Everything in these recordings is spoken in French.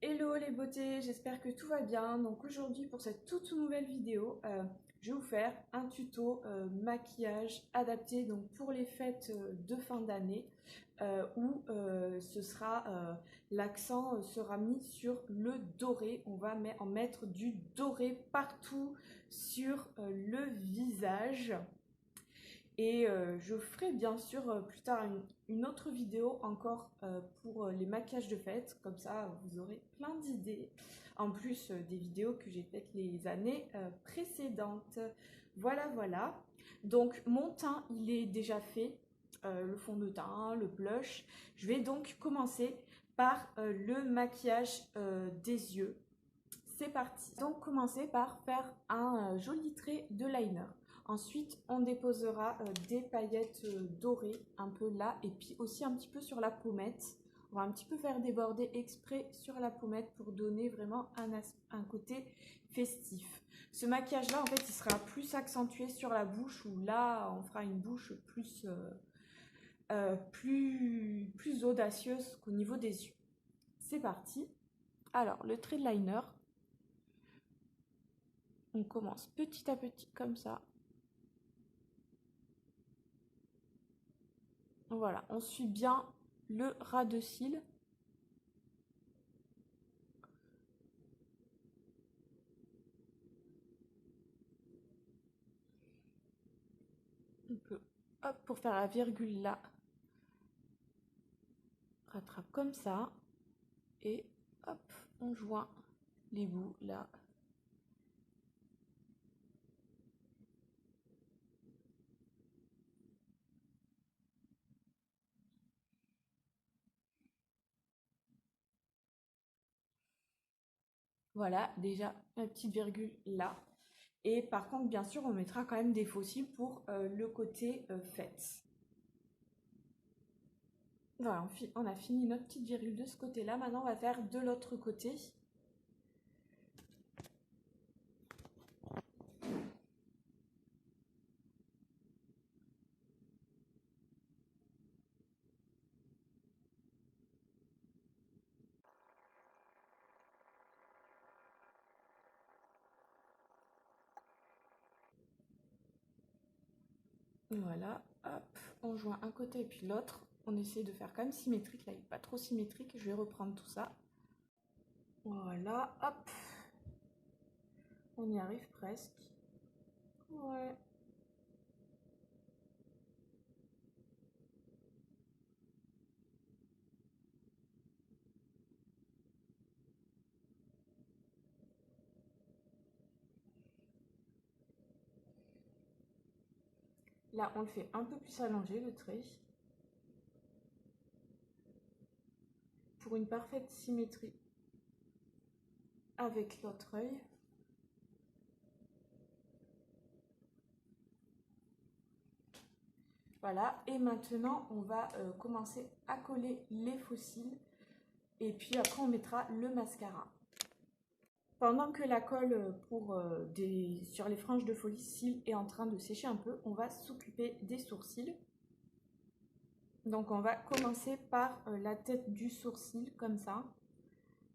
Hello les beautés, j'espère que tout va bien. Donc aujourd'hui pour cette toute nouvelle vidéo, je vais vous faire un tuto maquillage adapté donc pour les fêtes de fin d'année où l'accent sera mis sur le doré. On va en mettre du doré partout sur le visage. Et je ferai bien sûr plus tard une autre vidéo encore pour les maquillages de fête, comme ça vous aurez plein d'idées, en plus des vidéos que j'ai faites les années précédentes. Voilà, voilà. Donc mon teint, il est déjà fait, le fond de teint, le blush. Je vais donc commencer par le maquillage des yeux. C'est parti. Donc commencer par faire un joli trait de liner. Ensuite, on déposera des paillettes dorées un peu là et puis aussi un petit peu sur la pommette. On va un petit peu faire déborder exprès sur la pommette pour donner vraiment un côté festif. Ce maquillage-là, en fait, il sera plus accentué sur la bouche où là, on fera une bouche plus audacieuse qu'au niveau des yeux. C'est parti. Alors, le trait de liner. On commence petit à petit comme ça. Voilà, on suit bien le ras de cils. On peut, hop, pour faire la virgule là, rattrape comme ça. Et hop, on joint les bouts là. Voilà, déjà une petite virgule là. Et par contre, bien sûr, on mettra quand même des faux cils pour le côté fête. Voilà, on a fini notre petite virgule de ce côté-là. Maintenant, on va faire de l'autre côté. Voilà, hop, on joint un côté et puis l'autre. On essaie de faire quand même symétrique. Là, il n'est pas trop symétrique. Je vais reprendre tout ça. Voilà, hop. On y arrive presque. Ouais. Là, on le fait un peu plus allongé, le trait. Pour une parfaite symétrie avec l'autre œil. Voilà, et maintenant, on va commencer à coller les faux cils. Et puis après, on mettra le mascara. Pendant que la colle sur les franges de faux cils est en train de sécher un peu, on va s'occuper des sourcils. Donc on va commencer par la tête du sourcil, comme ça.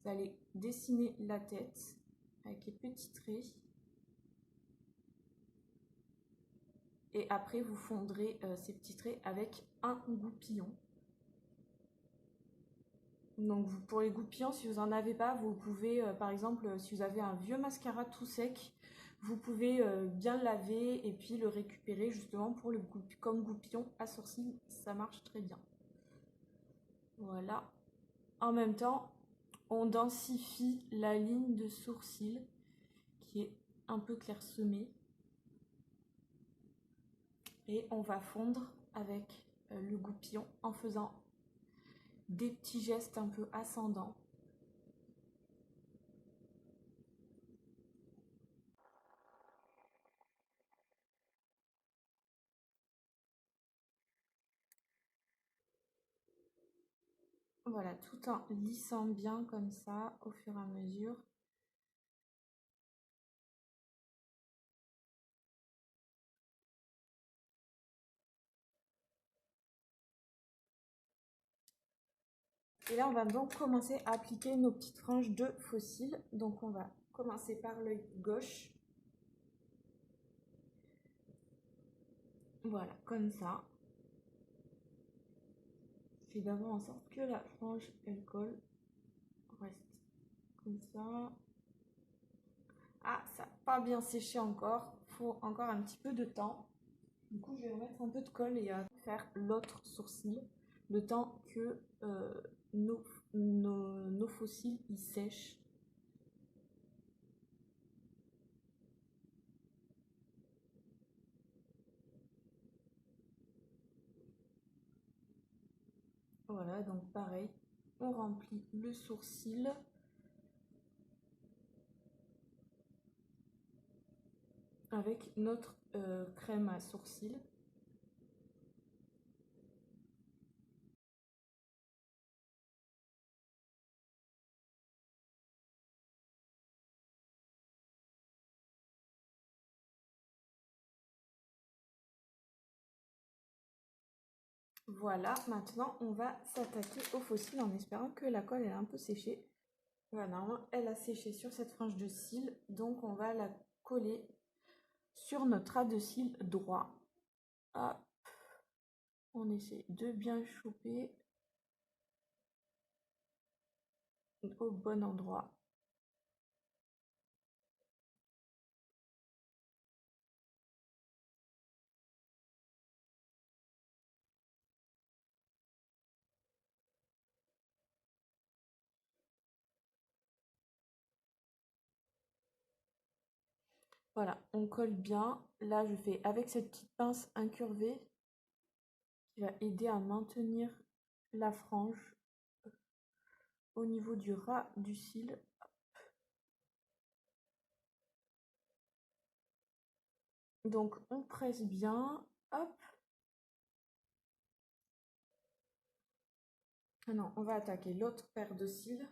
Vous allez dessiner la tête avec les petits traits. Et après, vous fondrez ces petits traits avec un goupillon. Donc pour les goupillons, si vous n'en avez pas, vous pouvez, par exemple, si vous avez un vieux mascara tout sec, vous pouvez bien le laver et puis le récupérer justement pour comme goupillon à sourcils. Ça marche très bien. Voilà. En même temps, on densifie la ligne de sourcil qui est un peu clairsemée. Et on va fondre avec le goupillon en faisant des petits gestes un peu ascendants. Voilà, tout en lissant bien comme ça au fur et à mesure. Et là, on va donc commencer à appliquer nos petites franges de faux cils. Donc, on va commencer par l'œil gauche. Voilà, comme ça. Je fais d'abord en sorte que la frange, elle colle. On reste comme ça. Ah, ça n'a pas bien séché encore. Il faut encore un petit peu de temps. Du coup, je vais remettre un peu de colle et faire l'autre sourcil. Le temps que nos faux cils ils sèchent. Voilà, donc pareil, on remplit le sourcil. Avec notre crème à sourcils. Voilà, maintenant on va s'attaquer aux faux cils en espérant que la colle est un peu séchée. Voilà, normalement elle a séché sur cette frange de cils, donc on va la coller sur notre ras de cils droit. Hop. On essaie de bien choper au bon endroit. Voilà, on colle bien. Là, je fais avec cette petite pince incurvée qui va aider à maintenir la frange au niveau du ras du cil. Donc, on presse bien. Hop. Maintenant, on va attaquer l'autre paire de cils.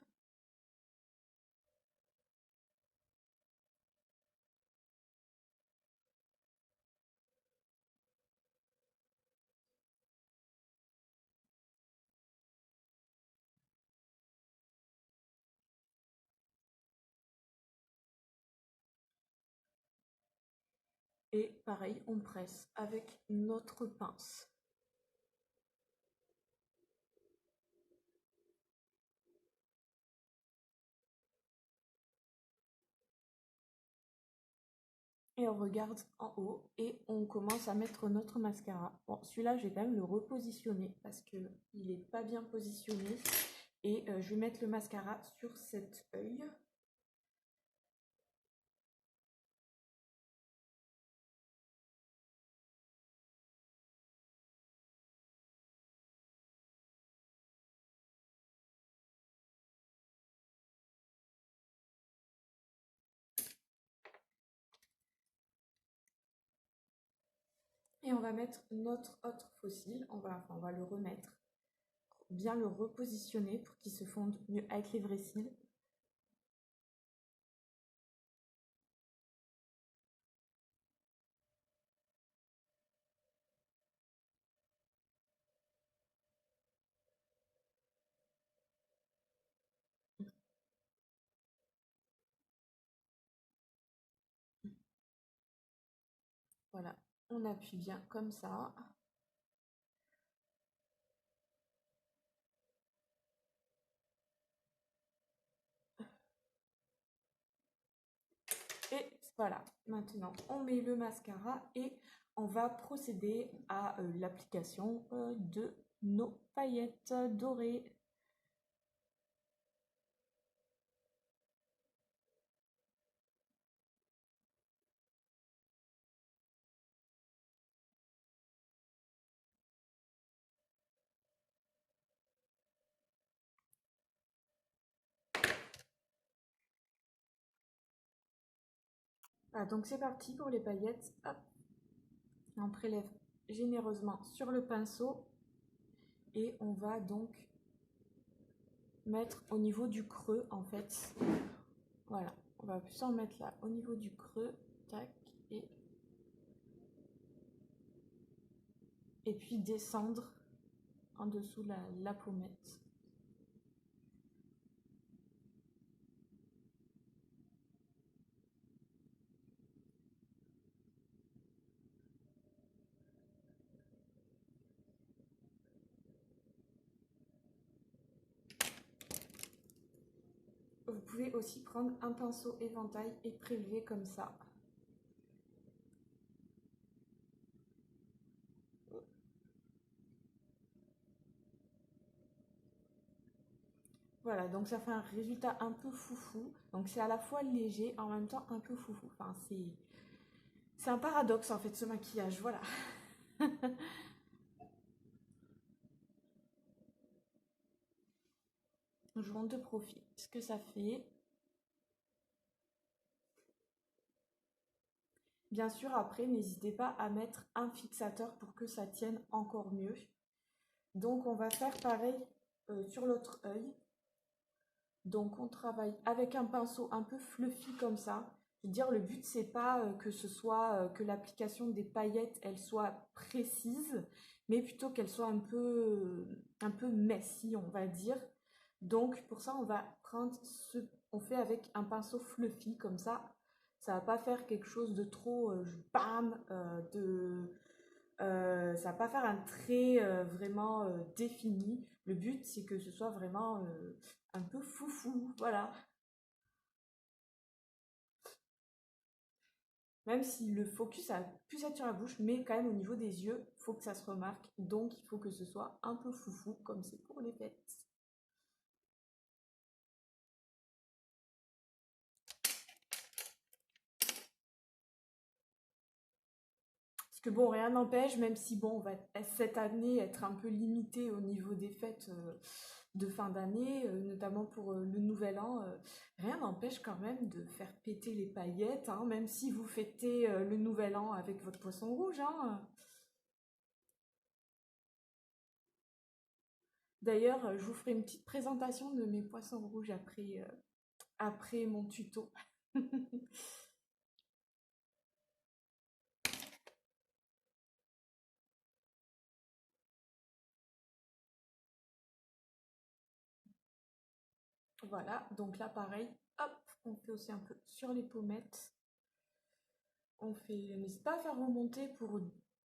Et pareil, on presse avec notre pince. Et on regarde en haut et on commence à mettre notre mascara. Bon, celui-là, je vais quand même le repositionner parce qu'il n'est pas bien positionné. Et je vais mettre le mascara sur cet œil. Et on va mettre notre autre faux cil. On va le remettre, bien le repositionner pour qu'il se fonde mieux avec les vrais cils. Voilà, on appuie bien comme ça. Et voilà, maintenant on met le mascara et on va procéder à l'application de nos paillettes dorées. Voilà, donc c'est parti pour les paillettes. Hop. On prélève généreusement sur le pinceau et on va donc mettre au niveau du creux en fait. Voilà, on va plus en mettre là au niveau du creux, tac, et puis descendre en dessous la pommette. vous pouvez aussi prendre un pinceau éventail et prélever comme ça. Voilà, donc ça fait un résultat un peu foufou. Donc c'est à la fois léger, en même temps un peu foufou. Enfin, c'est un paradoxe en fait ce maquillage, voilà. Je vous montre de profil ce que ça fait. Bien sûr, après, n'hésitez pas à mettre un fixateur pour que ça tienne encore mieux. Donc on va faire pareil sur l'autre œil. Donc on travaille avec un pinceau un peu fluffy comme ça. Je veux dire, le but c'est pas que ce soit que l'application des paillettes elle soit précise, mais plutôt qu'elle soit un peu messy, on va dire. Donc pour ça on va prendre on fait avec un pinceau fluffy comme ça va pas faire quelque chose de trop bam, ça va pas faire un trait vraiment défini. Le but, c'est que ce soit vraiment un peu foufou, voilà. Même si le focus ça va plus être sur la bouche, mais quand même au niveau des yeux, il faut que ça se remarque. Donc il faut que ce soit un peu foufou, comme c'est pour les fêtes. Parce que bon, rien n'empêche, même si bon, on va cette année être un peu limité au niveau des fêtes de fin d'année, notamment pour le nouvel an, rien n'empêche quand même de faire péter les paillettes, hein, même si vous fêtez le nouvel an avec votre poisson rouge, hein. D'ailleurs, je vous ferai une petite présentation de mes poissons rouges après mon tuto. Voilà, donc là pareil, hop, on fait aussi un peu sur les pommettes. On fait, n'hésite pas à faire remonter pour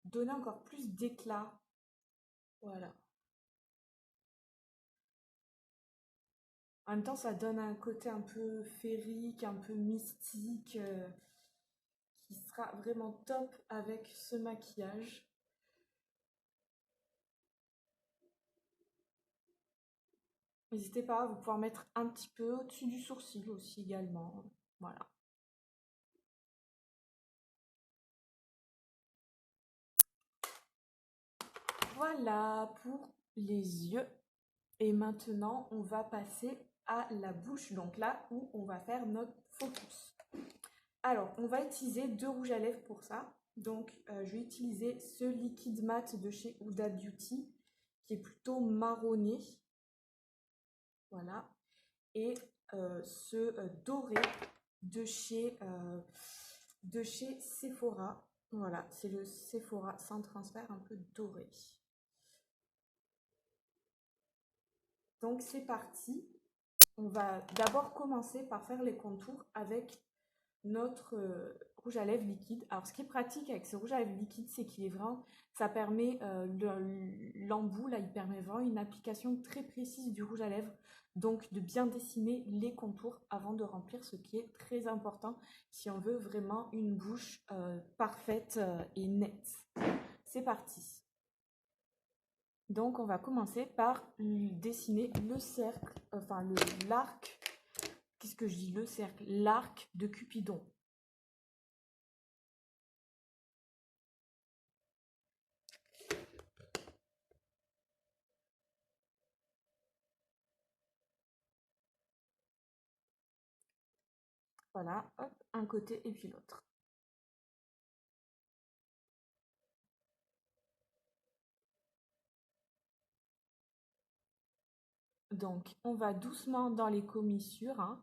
donner encore plus d'éclat. Voilà. En même temps, ça donne un côté un peu féerique, un peu mystique, qui sera vraiment top avec ce maquillage. N'hésitez pas, vous pouvez en mettre un petit peu au-dessus du sourcil aussi également. Voilà. Voilà pour les yeux. Et maintenant, on va passer à la bouche, donc là où on va faire notre focus. Alors, on va utiliser deux rouges à lèvres pour ça. Donc, je vais utiliser ce liquide mat de chez Huda Beauty, qui est plutôt marronné. Voilà. Et ce doré de chez Sephora. Voilà, c'est le Sephora sans transfert un peu doré. Donc c'est parti. On va d'abord commencer par faire les contours avec notre rouge à lèvres liquide. Alors ce qui est pratique avec ce rouge à lèvres liquide, c'est qu'il est vraiment, ça permet, l'embout, là, il permet vraiment une application très précise du rouge à lèvres. Donc de bien dessiner les contours avant de remplir, ce qui est très important si on veut vraiment une bouche parfaite et nette. C'est parti. Donc on va commencer par dessiner le cercle, enfin l'arc, qu'est-ce que je dis, le cercle, l'arc de Cupidon. Voilà, hop, un côté et puis l'autre. Donc on va doucement dans les commissures, hein.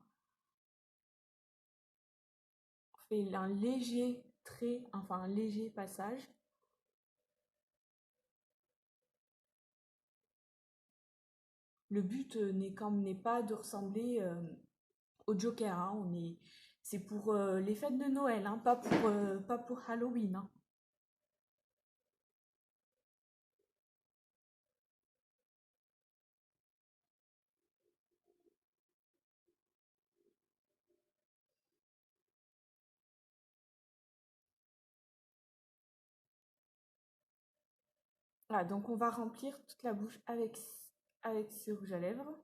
On fait un léger trait, enfin un léger passage. Le but n'est pas de ressembler au Joker, hein. C'est pour les fêtes de Noël, hein, pas pour Halloween, hein. Voilà, donc on va remplir toute la bouche avec ce rouge à lèvres.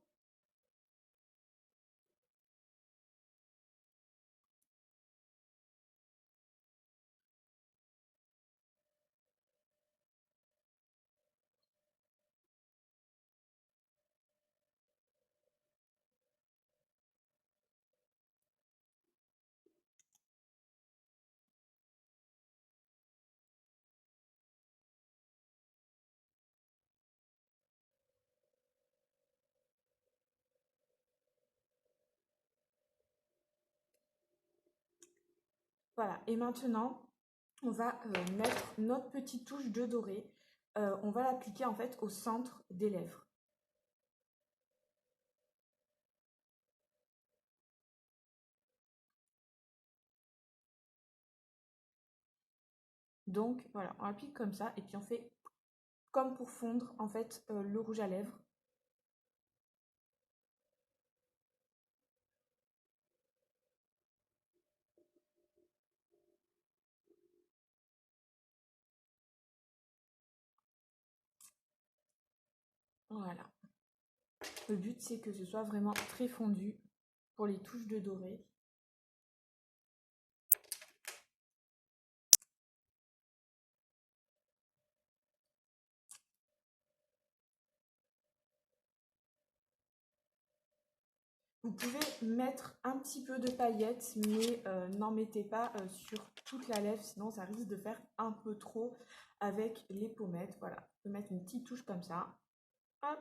Voilà, et maintenant, on va mettre notre petite touche de doré. On va l'appliquer en fait au centre des lèvres. Donc voilà, on applique comme ça et puis on fait comme pour fondre en fait le rouge à lèvres. Voilà. Le but c'est que ce soit vraiment très fondu pour les touches de doré. Vous pouvez mettre un petit peu de paillettes, mais n'en mettez pas sur toute la lèvre, sinon ça risque de faire un peu trop avec les pommettes. Voilà, vous pouvez mettre une petite touche comme ça. Hop.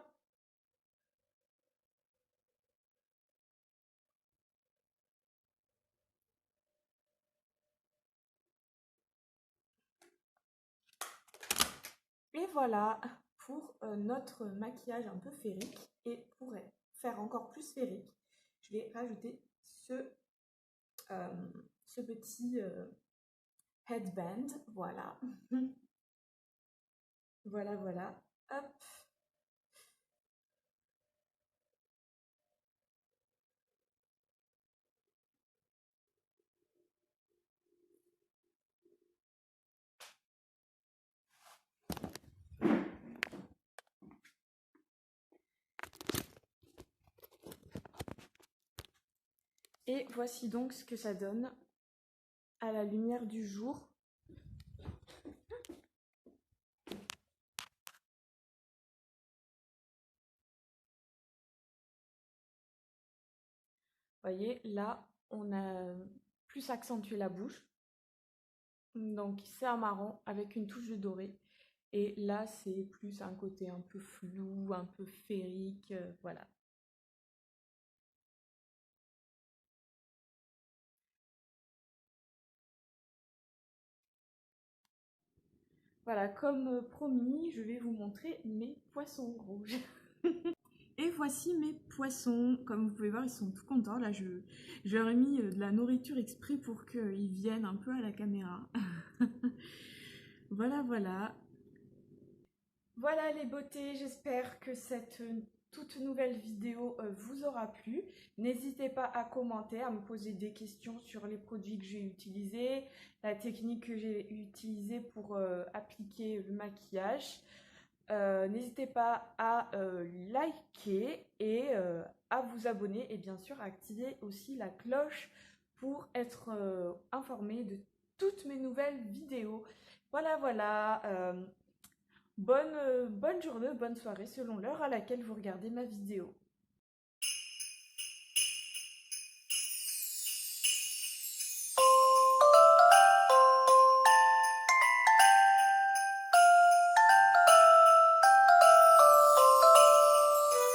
Et voilà pour notre maquillage un peu féerique. Et pour faire encore plus féerique, je vais rajouter euh, ce petit headband. Voilà. Voilà, voilà. Hop. Et voici donc ce que ça donne à la lumière du jour. Voyez, là, on a plus accentué la bouche. Donc, c'est un marron avec une touche de doré. Et là, c'est plus un côté un peu flou, un peu féerique. Voilà. Voilà, comme promis, je vais vous montrer mes poissons rouges. Et voici mes poissons. Comme vous pouvez voir, ils sont tout contents. Là, je leur ai mis de la nourriture exprès pour qu'ils viennent un peu à la caméra. Voilà, voilà. Voilà les beautés, j'espère que cette toute nouvelle vidéo vous aura plu. N'hésitez pas à commenter, à me poser des questions sur les produits que j'ai utilisés, la technique que j'ai utilisée pour appliquer le maquillage. N'hésitez pas à liker et à vous abonner et bien sûr à activer aussi la cloche pour être informé de toutes mes nouvelles vidéos. Voilà, voilà. Bonne journée, bonne soirée selon l'heure à laquelle vous regardez ma vidéo.